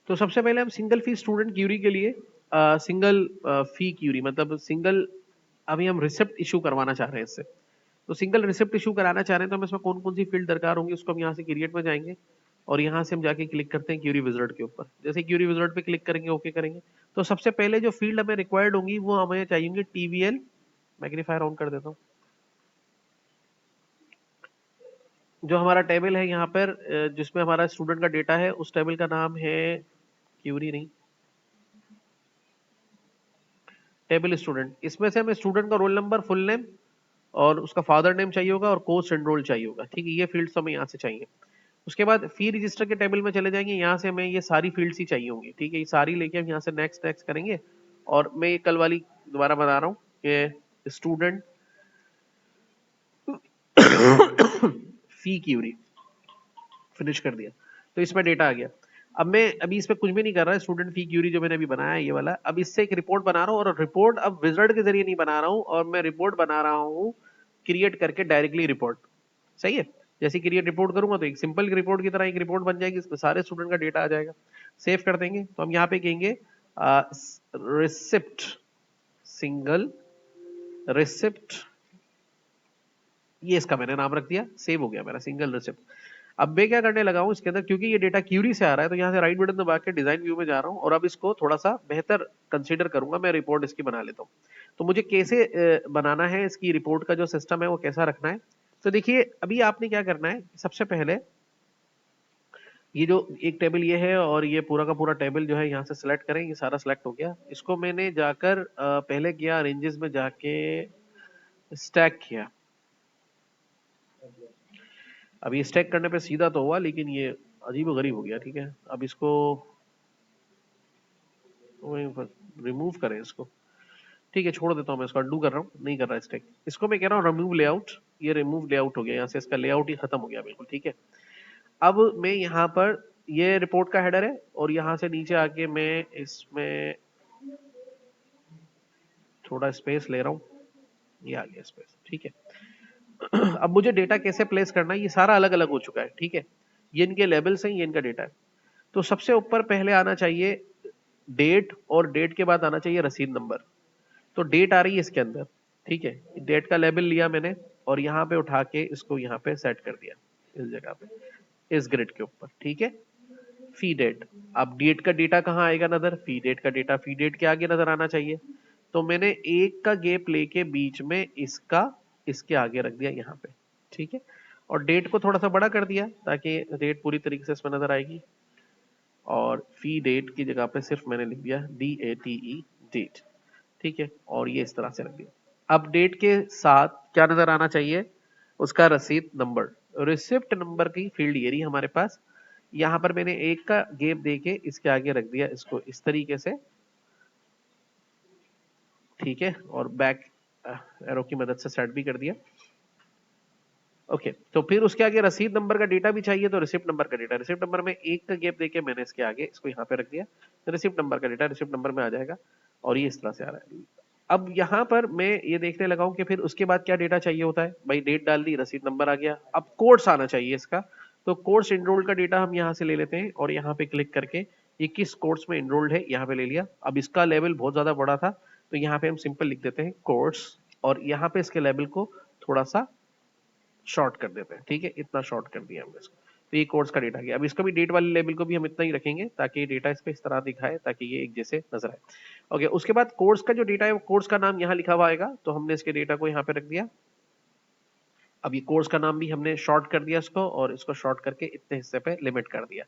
तो सबसे पहले हम सिंगल फी स्टूडेंट क्यूरी के लिए सिंगल फी क्यूरी मतलब सिंगल, अभी हम रिसिप्ट इशू करवाना चाह रहे हैं इससे। तो सिंगल रिसिप्ट इशू कराना चाह रहे हैं तो हमें इसमें कौन कौन सी फील्ड दरकार होंगी उसको हम यहाँ से क्रिएट में जाएंगे और यहाँ से हम जाके क्लिक करते हैं क्यूरी विजार्ड के ऊपर। जैसे क्यूरी विजार्ड पे क्लिक करेंगे, ओके करेंगे, तो सबसे पहले जो फील्ड हमें रिक्वायर्ड होंगी वो हमें चाहिए टीवीएल। मैग्नीफायर ऑन कर देता हूँ। जो हमारा टेबल है यहाँ पर जिसमें हमारा स्टूडेंट का डेटा है, उस टेबल का नाम है क्यूरी नहीं, टेबल स्टूडेंट। इसमें से हमें स्टूडेंट का रोल नंबर, फुल नेम और उसका फादर नेम चाहिए होगा और कोर्स एनरोल चाहिए होगा। ठीक है, ये फील्ड्स हमें यहाँ से चाहिए। उसके बाद फी रजिस्टर के टेबल में चले जाएंगे, यहाँ से हमें ये सारी फील्ड्स ही चाहिए होंगी। ठीक है, ये सारी लेके हम यहाँ से नेक्स्ट नेक्स्ट करेंगे। और मैं ये कल वाली दोबारा बता रहा हूँ कि स्टूडेंट फी क्यूरी फिनिश कर दिया, तो इसमें डेटा आ गया। अब मैं अभी इस पे कुछ भी नहीं कर रहा है, स्टूडेंट फी क्यूरी जो मैंने अभी बनाया है ये वाला, अब इससे एक रिपोर्ट बना रहा हूँ और रिपोर्ट अब विजार्ड के जरिए नहीं बना रहा हूँ और मैं रिपोर्ट बना रहा हूँ क्रिएट करके डायरेक्टली रिपोर्ट। सही है, जैसे क्रिएट रिपोर्ट करूंगा तो एक सिंपल रिपोर्ट की तरह एक रिपोर्ट बन जाएगी, इसमें सारे स्टूडेंट का डेटा आ जाएगा। सेव कर देंगे तो हम यहाँ पे कहेंगे रिसिप्ट, सिंगल रिसिप्ट, ये इसका मैंने नाम रख दिया, सेव हो गया मेरा सिंगल रिसिप्ट। अब मैं क्या करने लगा हूं इसके अंदर, क्योंकि ये डेटा क्यूरी से आ रहा है तो यहाँ से राइट बटन दबा के डिजाइन व्यू में जा रहा हूँ और अब इसको थोड़ा सा बेहतर कंसीडर करूंगा, मैं रिपोर्ट इसकी बना लेता हूँ। तो मुझे कैसे बनाना है इसकी रिपोर्ट का जो सिस्टम है वो कैसा रखना है। तो देखिए अभी आपने क्या करना है, सबसे पहले ये जो एक टेबल ये है और ये पूरा का पूरा टेबल जो है यहाँ से सिलेक्ट करें, ये सारा सिलेक्ट हो गया। इसको मैंने जाकर पहले किया रेंजेस में जाके स्टैक किया। अब ये स्टैक करने पे सीधा तो हुआ लेकिन ये अजीब गरीब हो गया। ठीक है, अब इसको रिमूव करें इसको। ठीक है, छोड़ देता हूँ, मैं इसको अंडू कर रहा हूँ, नहीं कर रहा स्टैक। इसको मैं कह रहा हूँ रिमूव लेआउट, ये रिमूव लेआउट हो गया, यहाँ से इसका लेआउट ही खत्म हो गया बिल्कुल। ठीक है, अब मैं यहाँ पर ये रिपोर्ट का हेडर है और यहाँ से नीचे आके मैं इसमें थोड़ा स्पेस ले रहा हूँ, ये आ गया स्पेस। ठीक है, अब मुझे डेटा कैसे प्लेस करना है, ये सारा अलग अलग हो चुका है। ठीक है, ये इनके लेबल्स हैं, ये इनका डेटा है। तो सबसे ऊपर पहले आना चाहिए डेट और डेट के बाद आना चाहिए रसीद नंबर। तो डेट आ रही है इसके अंदर। ठीक है, डेट का लेबल लिया मैंने और यहाँ पे उठा के इसको यहाँ पे सेट कर दिया इस जगह पे, इस ग्रिड के ऊपर। ठीक है, फी डेट। अब डेट का डेटा कहाँ आएगा नजर, फी डेट का डेटा फी डेट के आगे नजर आना चाहिए। तो मैंने एक का गैप लेके बीच में इसका इसके आगे रख दिया यहाँ पे। ठीक है, और डेट को थोड़ा सा बड़ा कर दिया ताकि डेट पूरी तरीके से इसमें नजर आएगी। और फी डेट की जगह पे सिर्फ मैंने लिख दिया DATE डेट। ठीक है, और ये इस तरह से रख दिया। अब डेट के साथ क्या नजर आना चाहिए, उसका रसीद नंबर, रिसिप्ट नंबर की फील्ड ये रही हमारे पास। यहाँ पर मैंने एक का गैप देके इसके आगे रख दिया इसको इस तरीके से। ठीक है, और बैक एरो की मदद से सेट भी कर दिया। ओके, तो फिर उसके आगे रसीद नंबर का डेटा भी चाहिए, तो रिसिप्ट नंबर का डेटा, रिसिप्ट नंबर में एक का गैप देके मैंने इसके आगे इसको यहाँ पे रख दिया। रिसिप्ट नंबर का डेटा रिसिप्ट नंबर में आ जाएगा और ये इस तरह से आ रहा है। अब यहाँ पर मैं ये देखने लगा हूँ कि फिर उसके बाद क्या डेटा चाहिए होता है। भाई डेट डाल दी, रसीद नंबर आ गया, अब कोर्स आना चाहिए इसका। तो कोर्स इनरोल्ड का डेटा हम यहाँ से ले लेते हैं और यहाँ पे क्लिक करके ये किस कोर्स में इनरोल्ड है यहाँ पे ले लिया। अब इसका लेवल बहुत ज्यादा बड़ा था तो यहाँ पे हम सिंपल लिख देते हैं कोर्स और यहाँ पे इसके लेवल को थोड़ा सा शॉर्ट कर देते हैं। ठीक है, इतना शॉर्ट कर दिया हमने इसको। तो ये कोर्स का डेटा गया। अब इसका भी डेट वाले लेवल को भी हम इतना ही रखेंगे ताकि डेटा इस पे इस तरह दिखाए ताकि ये एक जैसे नजर आए। ओके, उसके बाद कोर्स का जो डेटा है वो कोर्स का नाम यहाँ लिखा हुआ आएगा, तो हमने इसके डेटा को यहाँ पे रख दिया। अब ये कोर्स का नाम भी हमने शॉर्ट कर दिया इसको और इसको शॉर्ट करके इतने हिस्से पे लिमिट कर दिया।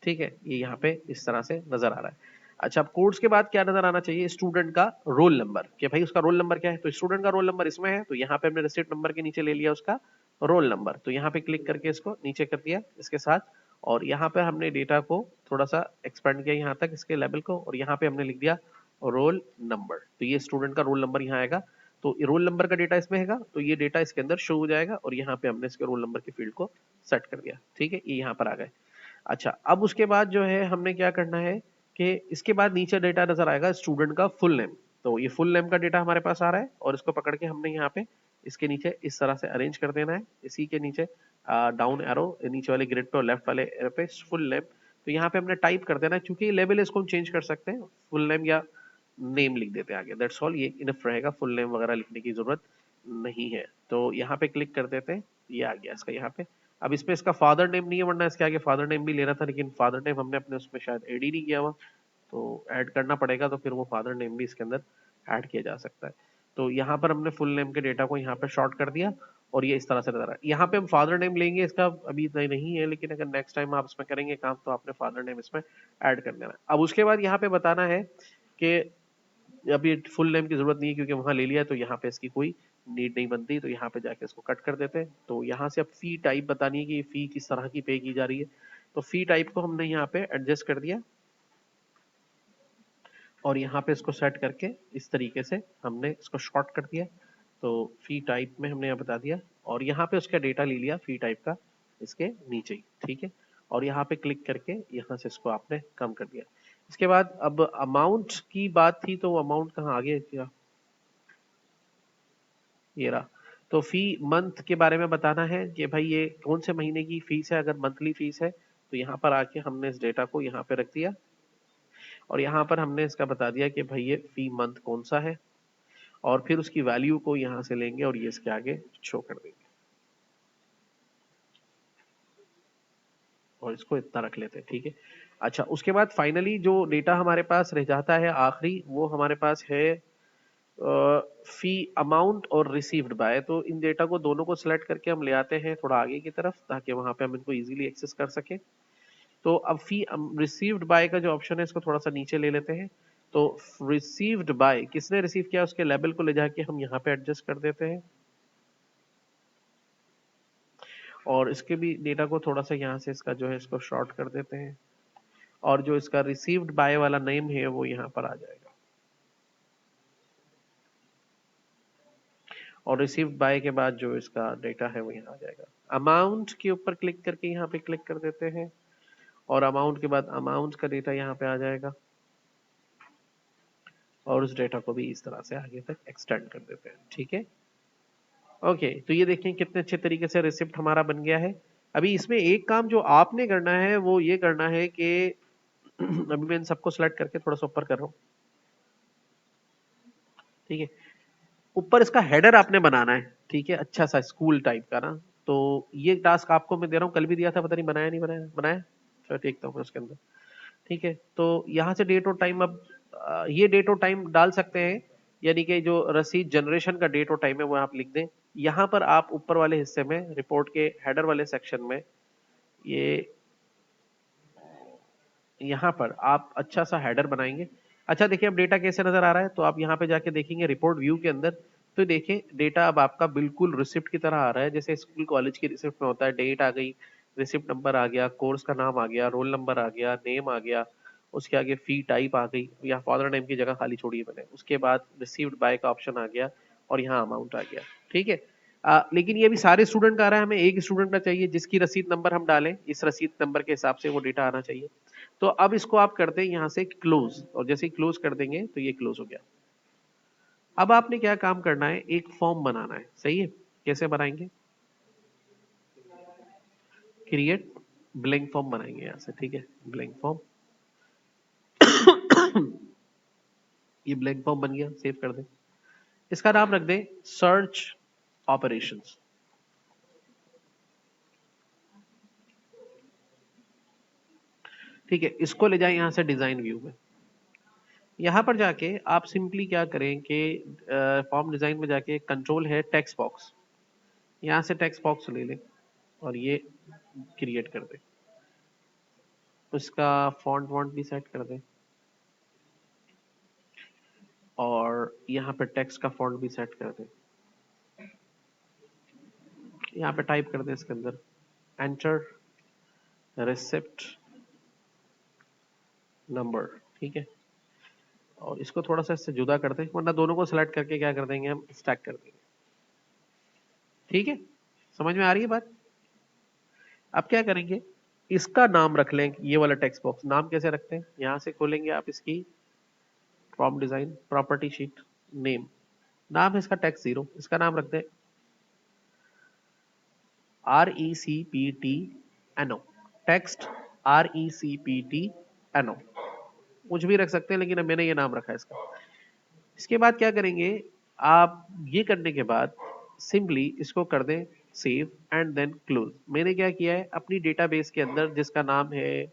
ठीक है, ये यहाँ पे इस तरह से नजर आ रहा है। अच्छा, अब कोर्स के बाद क्या नजर आना चाहिए, स्टूडेंट का रोल नंबर, कि भाई उसका रोल नंबर क्या है। तो स्टूडेंट का रोल नंबर इसमें है, तो यहाँ पे हमने रिसिप्ट नंबर के नीचे ले लिया उसका रोल नंबर। तो यहाँ पे क्लिक करके इसको नीचे कर दिया इसके साथ और यहाँ पे हमने डेटा को थोड़ा सा एक्सपेंड किया यहाँ तक इसके लेवल को और यहाँ पे हमने लिख दिया रोल नंबर। तो ये स्टूडेंट का रोल नंबर यहाँ आएगा। तो रोल नंबर का डेटा इसमें है तो ये डेटा इसके अंदर शो हो जाएगा और यहाँ पे हमने इसके रोल नंबर की फील्ड को सेट कर दिया। ठीक है, ये यहाँ पर आ गए। अच्छा, अब उसके बाद जो है हमने क्या करना है कि इसके बाद नीचे डेटा नजर आएगा स्टूडेंट का फुल नेम। तो ये फुल नेम का डेटा हमारे पास आ रहा है और इसको पकड़ के हमने यहाँ पे इसके नीचे इस तरह से अरेंज कर देना है। इसी के नीचे डाउन एरो नीचे वाले ग्रिड पे और लेफ्ट वाले एरो पे फुल नेम तो यहाँ पे हमने टाइप कर देना, क्योंकि लेवल इसको हम चेंज कर सकते हैं, फुल नेम या नेम लिख देते हैं आगे, दैट्स ऑल, ये इनफ रहेगा, फुल नेम वगैरह लिखने की जरूरत नहीं है। तो यहाँ पे क्लिक कर देते हैं, ये आ गया इसका यहाँ पे। अब इसमें इसका फादर नेम नहीं है, वरना इसके आगे फादर नेम भी लेना था, लेकिन फादर नेम हमने अपने उसमें शायद एड ही नहीं किया हुआ, तो ऐड करना पड़ेगा, तो फिर वो फादर नेम भी इसके अंदर ऐड किया जा सकता है। तो यहाँ पर हमने फुल नेम के डेटा को यहाँ पे शॉर्ट कर दिया, और ये इस तरह से नजर आ रहा है। यहाँ पे हम फादर नेम लेंगे, इसका अभी नहीं है, लेकिन अगर नेक्स्ट टाइम आप इसमें करेंगे काम, तो आपने फादर नेम इसमें ऐड कर देना। अब उसके बाद यहाँ पे बताना है कि अभी फुल नेम की जरूरत नहीं है, क्योंकि वहां ले लिया है, तो यहाँ पे इसकी कोई नीड नहीं बनती, तो यहाँ पे जाके इसको कट कर देते हैं। तो यहाँ से अब फी टाइप बतानी है कि फी किस तरह की पे की जा रही है, तो फी टाइप को हमने यहाँ पे एडजस्ट कर दिया, और यहाँ पे इसको सेट करके इस तरीके से हमने इसको शॉर्ट कर दिया। तो फी टाइप में हमने यहाँ बता दिया, और यहाँ पे उसका डेटा ले लिया फी टाइप का इसके नीचे ही, ठीक है। और यहाँ पे क्लिक करके यहाँ से इसको आपने कम कर दिया। इसके बाद अब अमाउंट की बात थी, तो अमाउंट कहाँ आगे क्या, ये रहा। तो फी मंथ के बारे में बताना है कि भाई ये कौन से महीने की फीस है, अगर मंथली फीस है तो यहाँ पर आके हमने इस डेटा को यहाँ पे रख दिया, और यहाँ पर हमने इसका बता दिया कि भाई ये फी मंथ कौन सा है, और फिर उसकी वैल्यू को यहाँ से लेंगे और ये इसके आगे शो कर देंगे, और इसको इतना रख लेते हैं, ठीक है। अच्छा, उसके बाद फाइनली जो डेटा हमारे पास रह जाता है आखिरी, वो हमारे पास है फी अमाउंट और रिसीव्ड बाय। तो इन डेटा को दोनों को सिलेक्ट करके हम ले आते हैं थोड़ा आगे की तरफ, ताकि वहां पे हम इनको इजीली एक्सेस कर सके। तो अब फी रिसीव्ड बाय का जो ऑप्शन है, इसको थोड़ा सा नीचे ले लेते हैं। तो रिसीव्ड बाय, किसने रिसीव किया, उसके लेवल को ले जाके हम यहाँ पे एडजस्ट कर देते हैं, और इसके भी डेटा को थोड़ा सा यहाँ से इसका जो है इसको शॉर्ट कर देते हैं, और जो इसका रिसीव्ड बाय वाला नेम है वो यहाँ पर आ जाएगा, और रिसीव्ड बाय के बाद जो इसका डेटा है वो यहाँ आ जाएगा। अमाउंट के ऊपर क्लिक करके यहाँ पे क्लिक कर देते हैं, और अमाउंट के बाद अमाउंट का डेटा यहाँ पे आ जाएगा, और उस डेटा को भी इस तरह से आगे तक एक्सटेंड कर देते हैं, ठीक है। ओके, तो ये देखें कितने अच्छे तरीके से रिसिप्ट हमारा बन गया है। अभी इसमें एक काम जो आपने करना है वो ये करना है कि अभी मैं इन सबको सिलेक्ट करके थोड़ा सा ऊपर कर रहा हूँ, ठीक है। ऊपर इसका हेडर आपने बनाना है, ठीक है, अच्छा सा स्कूल टाइप का ना। तो ये टास्क आपको मैं दे रहा हूँ, कल भी दिया था, पता नहीं बनाया नहीं बनाया, बनाया, चलो देखता हूँ मैं उसके अंदर, ठीक है। तो यहाँ से डेट और टाइम, अब ये डेट और टाइम डाल सकते हैं, यानी कि जो रसीद जनरेशन का डेट और टाइम है वो आप लिख दें। यहाँ पर आप ऊपर वाले हिस्से में रिपोर्ट के हेडर वाले सेक्शन में, ये यहाँ पर आप अच्छा सा हेडर बनाएंगे। अच्छा देखिए अब डेटा कैसे नजर आ रहा है, तो आप यहाँ पे जाके देखेंगे रिपोर्ट व्यू के अंदर, तो देखिए डेटा अब आपका बिल्कुल रिसिप्ट की तरह आ रहा है, जैसे स्कूल कॉलेज की रिसिप्ट में होता है, डेट आ गई, रिसिप्ट नंबर आ गया, कोर्स का नाम आ गया, रोल नंबर आ गया, नेम आ गया, उसके आगे फी टाइप आ गई, या फादर नेम की जगह खाली छोड़ी है मैंने, उसके बाद रिसीव्ड बाय का ऑप्शन आ गया, और यहाँ अमाउंट आ गया, ठीक है। लेकिन ये भी सारे स्टूडेंट का आ रहा है, हमें एक स्टूडेंट का चाहिए जिसकी रसीद नंबर हम डालें, इस रसीद नंबर के हिसाब से वो डेटा आना चाहिए। तो अब इसको आप करते हैं यहाँ से क्लोज, और जैसे ही क्लोज कर देंगे तो ये क्लोज हो गया। अब आपने क्या काम करना है, एक फॉर्म बनाना है, सही है। कैसे बनाएंगे, क्रिएट ब्लैंक फॉर्म बनाएंगे यहाँ से, ठीक है, ब्लैंक फॉर्म। ये ब्लैंक फॉर्म बन गया, सेव कर दें। इसका नाम रख दें सर्च ऑपरेशंस, ठीक है। इसको ले जाए यहाँ से डिजाइन व्यू में, यहाँ पर जाके आप सिंपली क्या करें कि फॉर्म डिजाइन में जाके कंट्रोल है टेक्स्ट बॉक्स, यहाँ से टेक्स्ट बॉक्स ले लें, और ये क्रिएट कर दें, उसका फॉन्ट वॉन्ट भी सेट कर दें, और यहाँ पे टेक्स्ट का फॉन्ट भी सेट कर दें। यहाँ पे टाइप कर दें इसके अंदर एंटर रिसिप्ट नंबर, ठीक है। और इसको थोड़ा सा इससे जुदा कर दें, वरना दोनों को सिलेक्ट करके क्या कर देंगे हम, स्टैक कर देंगे, ठीक है। समझ में आ रही है बात। अब क्या करेंगे, इसका नाम रख लें, ये वाला टेक्स्ट बॉक्स नाम कैसे रखते हैं, यहां से खोलेंगे आप इसकी form design property sheet, name, नाम है इसका टेक्स्ट जीरो, इसका नाम रख दें RECPTNO, टेक्स्ट RECPTNO, कुछ भी रख सकते हैं, लेकिन अब मैंने ये नाम रखा है इसका। इसके बाद क्या करेंगे आप, ये करने के बाद सिंपली इसको कर दें सेव एंड देन क्लोज। मैंने क्या किया है, अपनी डेटाबेस के अंदर जिसका नाम है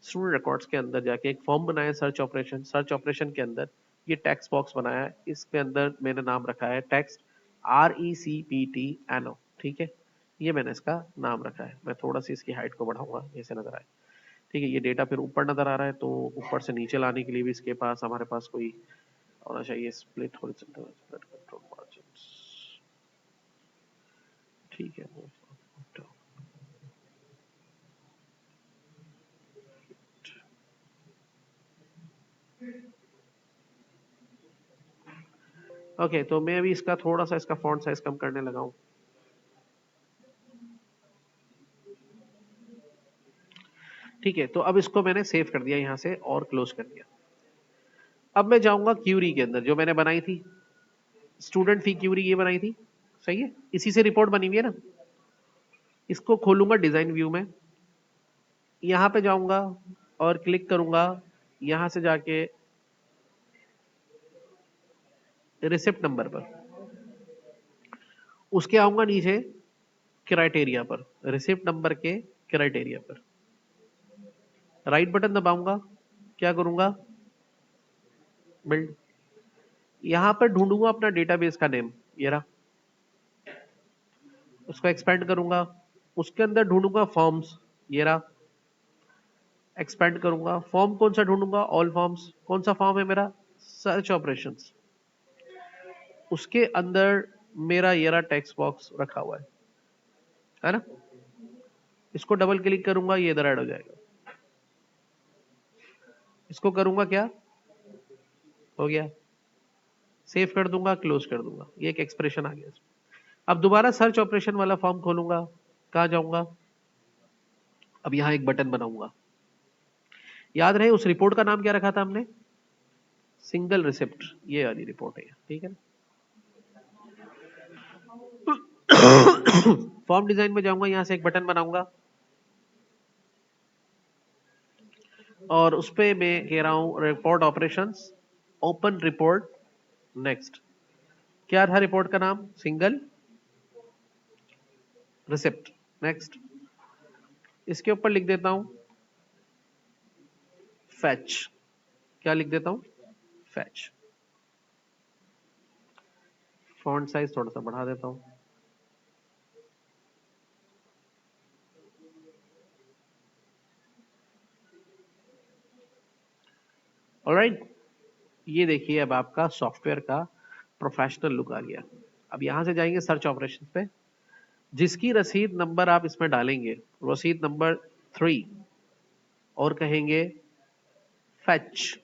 स्टूडेंट रिकॉर्ड्स के अंदर जाके एक फॉर्म बनाया सर्च ऑपरेशन, सर्च ऑपरेशन के अंदर ये टेक्स्ट बॉक्स बनाया है, इसके अंदर मैंने नाम रखा है टेक्स्ट RECPTNO, ठीक है, ये मैंने इसका नाम रखा है। मैं थोड़ा सी इसकी हाइट को बढ़ाऊंगा, जैसे नजर आए, ठीक है। ये डेटा फिर ऊपर नजर आ रहा है, तो ऊपर से नीचे लाने के लिए भी इसके पास हमारे पास कोई होना चाहिए, split horizontal, split control margins, ठीक है। ओके, तो मैं अभी इसका थोड़ा सा इसका फॉन्ट साइज कम करने लगा हूं, ठीक है। तो अब इसको मैंने सेव कर दिया यहां से और क्लोज कर दिया। अब मैं जाऊंगा क्यूरी के अंदर, जो मैंने बनाई थी स्टूडेंट फी क्यूरी, ये बनाई थी, सही है, इसी से रिपोर्ट बनी हुई है ना। इसको खोलूंगा डिजाइन व्यू में, यहां पे जाऊंगा और क्लिक करूंगा, यहां से जाके रिसिप्ट नंबर पर, उसके आऊंगा नीचे क्राइटेरिया पर, रिसिप्ट नंबर के क्राइटेरिया पर राइट बटन दबाऊंगा, क्या करूंगा, बिल्ड, यहां पर ढूंढूंगा अपना डेटाबेस का नेम, ये रहा, उसको एक्सपेंड करूंगा, उसके अंदर ढूंढूंगा फॉर्म्स, ये रहा, एक्सपेंड करूंगा, फॉर्म कौन सा ढूंढूंगा, ऑल फॉर्म्स, कौन सा फॉर्म है मेरा, सर्च ऑपरेशंस, उसके अंदर मेरा ये रहा टेक्स्ट बॉक्स रखा हुआ है ना। इसको डबल क्लिक करूंगा, ये इधर ऐड हो जाएगा, इसको करूंगा क्या, हो गया, सेव कर दूंगा, क्लोज कर दूंगा, ये एक एक्सप्रेशन आ गया। अब दोबारा सर्च ऑपरेशन वाला फॉर्म खोलूंगा, कहां जाऊंगा, अब यहां एक बटन बनाऊंगा, याद रहे उस रिपोर्ट का नाम क्या रखा था हमने, सिंगल रिसिप्ट, ये वाली रिपोर्ट है, ठीक है ना। फॉर्म डिजाइन में जाऊंगा, यहां से एक बटन बनाऊंगा और उस पे मैं कह रहा हूं report operations, open report, next, क्या था रिपोर्ट का नाम, सिंगल रिसिप्ट, नेक्स्ट, इसके ऊपर लिख देता हूं फैच, क्या लिख देता हूं, फैच, फॉन्ट साइज थोड़ा सा बढ़ा देता हूं, ऑलराइट। ये देखिए अब आपका सॉफ्टवेयर का प्रोफेशनल लुक आ गया। अब यहां से जाएंगे सर्च ऑपरेशन पे, जिसकी रसीद नंबर आप इसमें डालेंगे, रसीद नंबर 3, और कहेंगे फैच,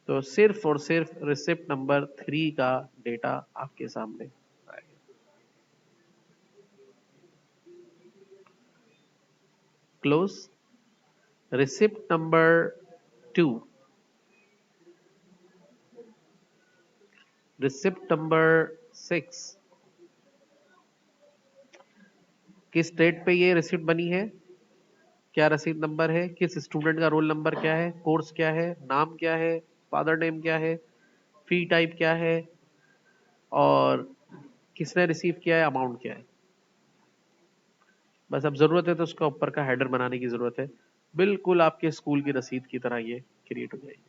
तो सिर्फ और सिर्फ रिसिप्ट नंबर 3 का डेटा आपके सामने आएगा। Close, receipt number 2, receipt number 6, किस डेट पे ये रिसिप्ट बनी है, क्या रसीद नंबर है, किस स्टूडेंट का रोल नंबर क्या है, कोर्स क्या है, नाम क्या है, फादर नेम क्या है, फी टाइप क्या है, और किसने रिसीव किया है, अमाउंट क्या है। बस अब जरूरत है तो उसका ऊपर का हेडर बनाने की जरूरत है, बिल्कुल आपके स्कूल की रसीद की तरह ये क्रिएट हो जाएगी।